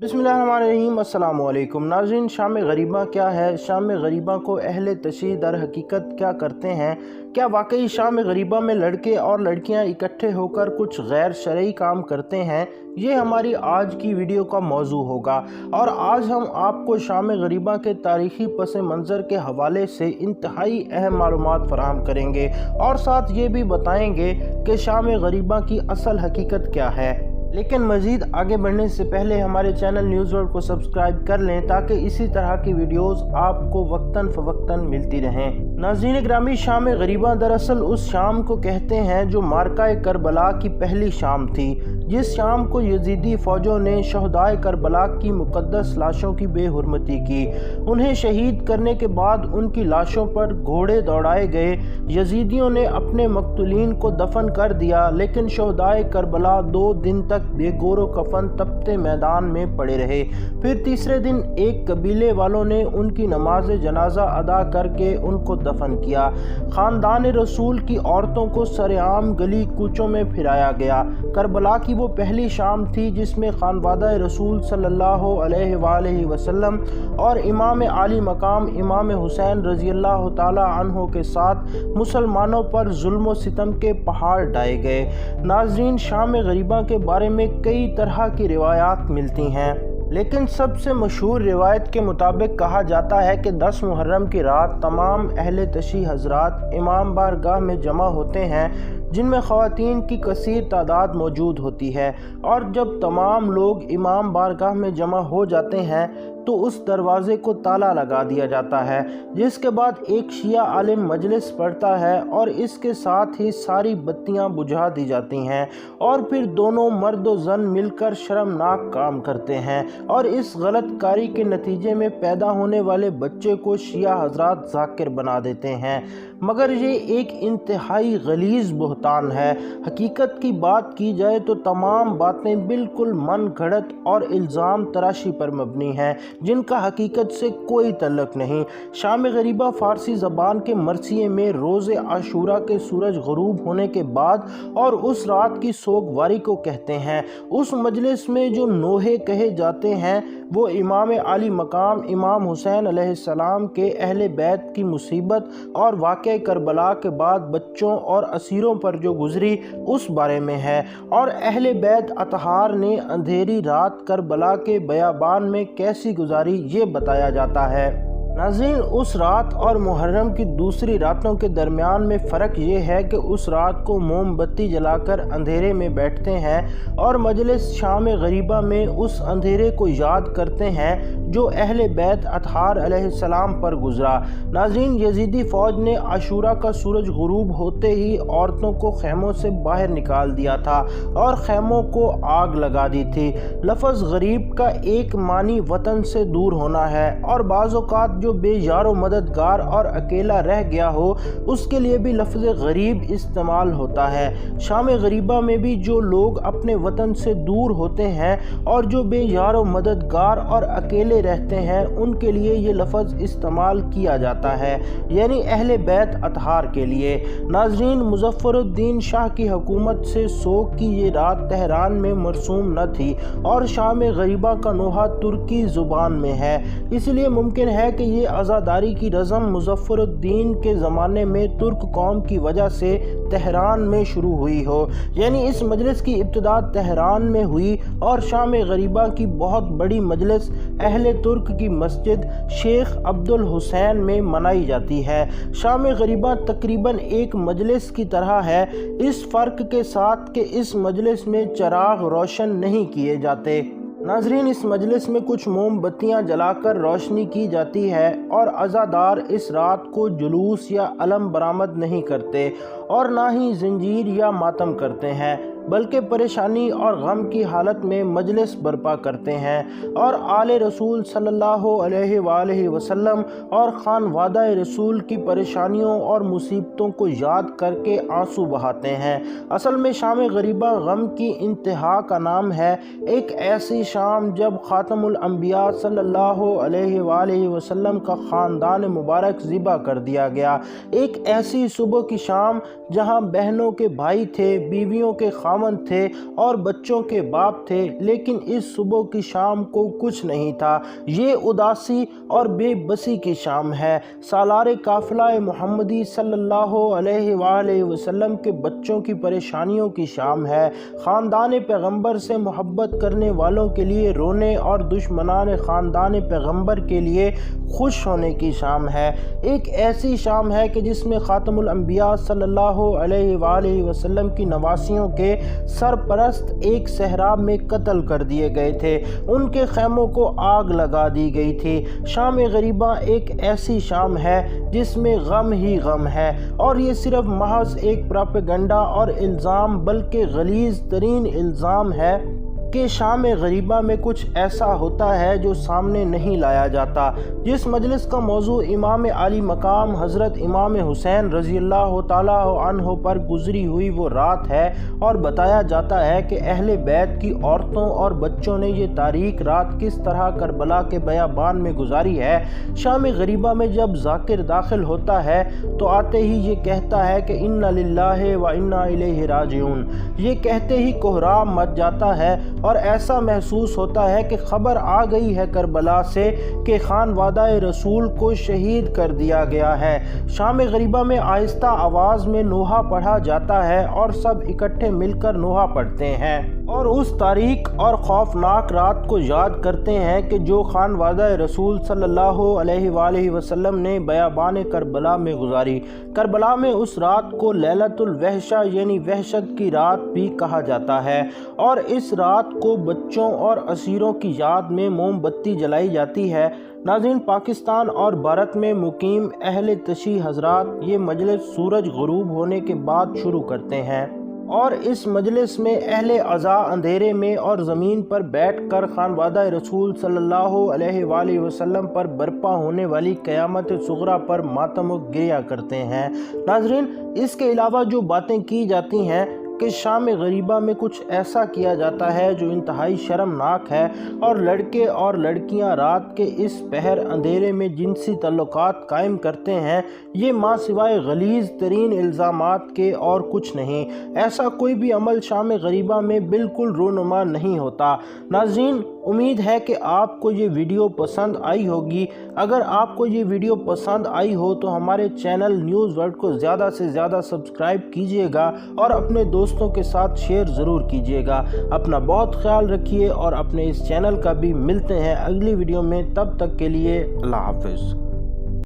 बिस्मिल्लाहिर्रहमानिर्रहीम। अस्सलाम वालेकुम नाज़रीन। शाम ग़रीबा क्या है? शाम ग़रीबा को अहले तशरीह दर हकीकत क्या करते हैं? क्या वाकई शाम ग़रीबा में लड़के और लड़कियां इकट्ठे होकर कुछ गैर शरई काम करते हैं? ये हमारी आज की वीडियो का मौजू होगा और आज हम आपको शाम ग़रीबा के तारीख़ी पस मंज़र के हवाले से इंतहाई अहम मालूमात फ़राहम करेंगे और साथ ये भी बताएंगे कि शाम ग़रीबा की असल हकीकत क्या है। लेकिन मज़ीद आगे बढ़ने से पहले हमारे चैनल न्यूज़ वर्ल्ड को सब्सक्राइब कर लें ताकि इसी तरह की वीडियोस आपको वक्तन फ़वक्तन मिलती रहें। नाज़रीन ग्रामी, शाम ग़रीबा दरअसल उस शाम को कहते हैं जो मार्का करबला की पहली शाम थी, जिस शाम को यजीदी फ़ौजों ने शहदाए करबला की मुक़द्दस लाशों की बेहुरमती की। उन्हें शहीद करने के बाद उनकी लाशों पर घोड़े दौड़ाए गए। यजीदियों ने अपने मक़तूलीन को दफन कर दिया, लेकिन शहदाए करबला 2 दिन तक बेगोरो कफन तपते मैदान में पड़े रहे। फिर तीसरे दिन एक कबीले वालों ने उनकी नमाज जनाजा अदा करके उनको दफन किया। ख़ानदान रसूल की औरतों को सरेआम गली कूचों में फिराया गया। करबला की वो पहली शाम थी जिसमें खानवादा रसूल सल्लल्लाहु अलैहि वसल्लम और इमाम आली मकाम इमाम हुसैन रज़ियल्लाहु ताला अन्हो के साथ मुसलमानों पर जुल्म व सितम के पहाड़ ढाए गए। नाज़रीन, शाम ग़रीबा के बारे में कई तरह की रिवायात मिलती हैं, लेकिन सबसे मशहूर रिवायत के मुताबिक कहा जाता है कि 10 मुहर्रम की रात तमाम अहले तशरीह हज़रात इमाम बारगाह में जमा होते हैं, जिनमें ख़वातीन की कसीर तादाद मौजूद होती है। और जब तमाम लोग इमाम बारगाह में जमा हो जाते हैं तो उस दरवाज़े को ताला लगा दिया जाता है, जिसके बाद एक शिया आलिम मजलिस पढ़ता है और इसके साथ ही सारी बत्तियां बुझा दी जाती हैं और फिर दोनों मर्द व जन मिलकर शर्मनाक काम करते हैं और इस गलत कारी के नतीजे में पैदा होने वाले बच्चे को शिया हजरात ज़ाकिर बना देते हैं। मगर ये एक इंतहाई गलीज़ बुहतान है। हकीकत की बात की जाए तो तमाम बातें बिल्कुल मन घड़त और इल्ज़ाम तराशी पर मबनी हैं, जिनका हकीकत से कोई तल्लुक़ नहीं। शाम ग़रीबा फ़ारसी ज़बान के मरसिये में रोज़े आशूरा के सूरज ग़रूब होने के बाद और उस रात की सोगवारी को कहते हैं। उस मजलिस में जो नोहे कहे जाते हैं वो इमाम आली मकाम इमाम हुसैन अलैहिस्सलाम के अहले बैत की मुसीबत और वाक़या करबला के बाद बच्चों और असीरों पर जो गुज़री उस बारे में है और अहले बैत अतहार ने अंधेरी रात करबला के बयाबान में कैसी गुजारी ये बताया जाता है। नाज़रीन, उस रात और मुहर्रम की दूसरी रातों के दरमियान में फ़र्क ये है कि उस रात को मोमबत्ती जलाकर अंधेरे में बैठते हैं और मजलिस शाम ग़रीबा में उस अंधेरे को याद करते हैं जो अहले बैत अतहार अलैहिस्सलाम पर गुज़रा। नाज़रीन, यजीदी फ़ौज ने आशूरा का सूरज ग़ुरूब होते ही औरतों को खैमों से बाहर निकाल दिया था और खैमों को आग लगा दी थी। लफ्ज़ गरीब का एक मानी वतन से दूर होना है और बाज़ औक़ात जो बेयारो मददगार और अकेला रह गया हो उसके लिए भी लफ्ज़ गरीब इस्तेमाल होता है। शाम ग़रीबा में भी जो लोग अपने वतन से दूर होते हैं और जो बेयारो मददगार और अकेले रहते हैं उनके लिए ये लफ्ज़ इस्तेमाल किया जाता है, यानी अहले बैत अतहार के लिए। नाज़रीन, मुज़फ़्फ़रुद्दीन शाह की हुकूमत से सोग की ये रात तेहरान में मरसूम न थी और शाम ग़रीबा का नोहा तुर्की ज़ुबान में है, इसलिए मुमकिन है कि ये आज़ादारी की रज़म मुज़फ़्फ़रुद्दीन के ज़माने में तुर्क कौम की वजह से तेहरान में शुरू हुई हो, यानी इस मजलिस की इब्तिदा तेहरान में हुई और शाम ग़रीबा की बहुत बड़ी मजलिस अहले तुर्क की मस्जिद शेख अब्दुल हुसैन में मनाई जाती है। शाम ग़रीबा तकरीबन एक मजलिस की तरह है, इस फ़र्क के साथ कि इस मजलिस में चिराग रोशन नहीं किए जाते। नाज़रीन, इस मजलिस में कुछ मोमबत्तियाँ जलाकर रोशनी की जाती है और अज़ादार इस रात को जुलूस या अलम बरामद नहीं करते और ना ही ज़ंजीर या मातम करते हैं, बल्कि परेशानी और गम की हालत में मजलिस बर्पा करते हैं और आले रसूल सल्लल्लाहु अलैहि वसल्लम और खानवादा रसूल की परेशानियों और मुसीबतों को याद करके आंसू बहाते हैं। असल में शाम ग़रीबा गम की इंतहा का नाम है। एक ऐसी शाम जब ख़ातमुल अंबिया सल्लल्लाहु अलैहि वसल्लम का ख़ानदान मुबारक ज़िबा कर दिया गया। एक ऐसी सुबह की शाम जहाँ बहनों के भाई थे, बीवियों के خاوند تھے اور بچوں کے باپ تھے، لیکن اس صبح کی شام کو کچھ نہیں تھا۔ یہ اداسی اور بے بسی کی شام ہے۔ سالار قافلہ محمدی صلی اللہ علیہ وآلہ وسلم کے بچوں کی پریشانیوں کی شام ہے۔ خاندان پیغمبر سے محبت کرنے والوں کے لیے رونے اور دشمنان خاندان پیغمبر کے لیے خوش ہونے کی شام ہے۔ ایک ایسی شام ہے کہ جس میں خاتم الانبیاء صلی اللہ علیہ وآلہ وسلم کی نواسیوں کے سرپرست ایک صحرا میں قتل کر دیے گئے تھے، ان کے خیموں کو آگ لگا دی گئی تھی۔ شام غریبہ ایک ایسی شام ہے جس میں غم ہی غم ہے، اور یہ صرف محض ایک پراپیگنڈا اور الزام بلکہ غلیظ ترین الزام ہے کہ شام غریبہ میں کچھ ایسا ہوتا ہے جو سامنے نہیں لایا جاتا۔ جس مجلس کا موضوع امام عالی مقام حضرت امام حسین رضی اللہ تعالیٰ عنہ پر گزری ہوئی وہ رات ہے، اور بتایا جاتا ہے کہ اہل بیت کی عورتوں اور بچوں نے یہ تاریک رات کس طرح کربلا کے بیابان میں گزاری ہے۔ شام غریبہ میں جب ذاکر داخل ہوتا ہے تو آتے ہی یہ کہتا ہے کہ انا للہ و انا الیہ راجعون۔ یہ کہتے ہی کوہرام مچ جاتا ہے اور ایسا محسوس ہوتا ہے کہ خبر آ گئی ہے کربلا سے کہ خانوادہ رسول کو شہید کر دیا گیا ہے۔ شام غریبہ میں آہستہ آواز میں نوحہ پڑھا جاتا ہے اور سب اکٹھے مل کر نوحہ پڑھتے ہیں اور اس تاریک اور خوفناک رات کو یاد کرتے ہیں کہ جو خانوادہ رسول صلی اللہ علیہ وآلہ وسلم نے بیابان کربلا میں گزاری۔ کربلا میں اس رات کو لیلۃ الوحشہ یعنی وحشت کی رات بھی کہا جاتا ہے، اور اس رات کو بچوں اور اسیروں کی یاد میں موم بتی جلائی جاتی ہے۔ ناظرین، پاکستان اور بھارت میں مقیم اہل تشیع حضرات یہ مجلس سورج غروب ہونے کے بعد شروع کرتے ہیں، اور اس مجلس میں اہل عزا اندھیرے میں اور زمین پر بیٹھ کر خانوادہ رسول صلی اللہ علیہ وآلہ وسلم پر برپا ہونے والی قیامت صغریٰ پر ماتم و گریہ کرتے ہیں۔ ناظرین، اس کے علاوہ جو باتیں کی جاتی ہیں کہ شام غریبہ میں کچھ ایسا کیا جاتا ہے جو انتہائی شرمناک ہے، اور لڑکے اور لڑکیاں رات کے اس پہر اندھیرے میں جنسی تعلقات قائم کرتے ہیں، یہ ماں سوائے غلیظ ترین الزامات کے اور کچھ نہیں۔ ایسا کوئی بھی عمل شام غریبہ میں بالکل رونما نہیں ہوتا۔ ناظرین، امید ہے کہ آپ کو یہ ویڈیو پسند آئی ہوگی۔ اگر آپ کو یہ ویڈیو پسند آئی ہو تو ہمارے چینل نیوز ورلڈ کو زیادہ سے زیادہ سبسکرائب کیجیے گا اور اپنے دوستوں کے ساتھ شیئر ضرور کیجیے گا۔ اپنا بہت خیال رکھیے اور اپنے اس چینل کا بھی ملتے ہیں اگلی ویڈیو میں، تب تک کے لیے اللہ حافظ۔